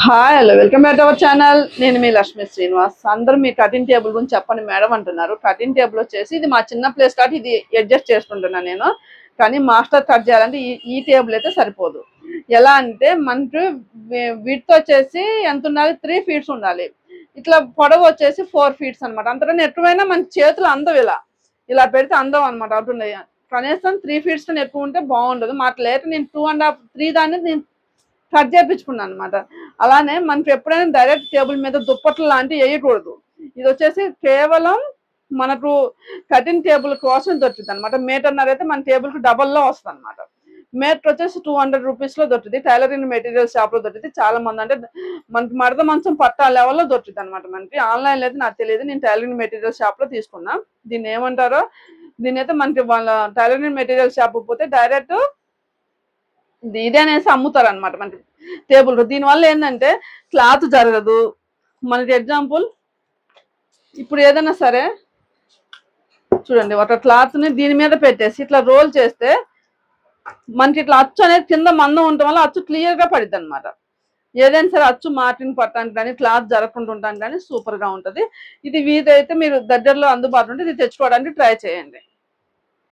Hi hello welcome back to our channel. నేను మీ లక్ష్మీ శ్రీనివాస్. అందరూ మీ cutting table గురించి చెప్పండి మేడం అంటున్నారు. కటింగ్ టేబుల్ వచ్చేసి ఇది మా చిన్న ప్లేస్ కాబట్టి ఇది అడ్జస్ట్ చేసుకుంటున్నాను నేను. కానీ మాస్టర్ కట్ చేయాలంటే ఈ టేబుల్ అయితే సరిపోదు. ఎలా అంటే మనకి విడ్త్ వచ్చేసి ఎంత ఉండాలి, 3 ఫీట్స్ ఉండాలి. ఇట్లా పొడవు వచ్చేసి 4 ఫీట్స్ అనమాట. అంతకన్నా ఎక్కువైనా మన చేతులు అందం. ఇలా పెడితే అందం అనమాట. అవుతున్నాయి కనీసం 3 ఫీట్స్ కన్నా ఎక్కువ ఉంటే బాగుండదు. మాకు లేట్ నేను 2.5 3 దాన్ని నేను కట్ చేయించుకున్నాను అనమాట. అలానే మనకి ఎప్పుడైనా డైరెక్ట్ టేబుల్ మీద దుప్పట్లు లాంటివి వేయకూడదు. ఇది వచ్చేసి కేవలం మనకు కటింగ్ టేబుల్ కోసం దొరుకుతుంది అనమాట. మీటర్న్నర అయితే మన టేబుల్ కి డబల్లో వస్తుంది అనమాట. మీటర్ వచ్చేసి 200 రూపీస్ లో దొరుకుతుంది. టైలరింగ్ మెటీరియల్ షాప్ లో దొరుకుతుంది. చాలా మంది అంటే మనకి మడత మంచం పట్టా లెవెల్లో దొరుకుతుంది అనమాట. మనకి ఆన్లైన్ లో అయితే నాకు తెలియదు. నేను టైలరింగ్ మెటీరియల్ షాప్ లో తీసుకున్నా. దీన్ని ఏమంటారో దీని అయితే మనకి వాళ్ళ టైలరింగ్ మెటీరియల్ షాప్ పోతే డైరెక్ట్ ఇదే అనేసి అమ్ముతారు అనమాట మనకి టేబుల్. దీనివల్ల ఏంటంటే క్లాత్ జరగదు మనకి. ఎగ్జాంపుల్ ఇప్పుడు ఏదైనా సరే చూడండి, ఒక క్లాత్ ని దీని మీద పెట్టేసి ఇట్లా రోల్ చేస్తే మనకి ఇట్లా అచ్చు అనేది కింద మందం ఉండటం వల్ల అచ్చు క్లియర్ గా పడిద్ది అనమాట. ఏదైనా సరే అచ్చు మార్టిన్ పట్టడానికి కానీ క్లాత్ జరగకుండా ఉండడానికి కానీ సూపర్ గా ఉంటది. ఇది వీధి అయితే మీరు దగ్గరలో అందుబాటులో ఉంటే ఇది తెచ్చుకోవడానికి ట్రై చేయండి.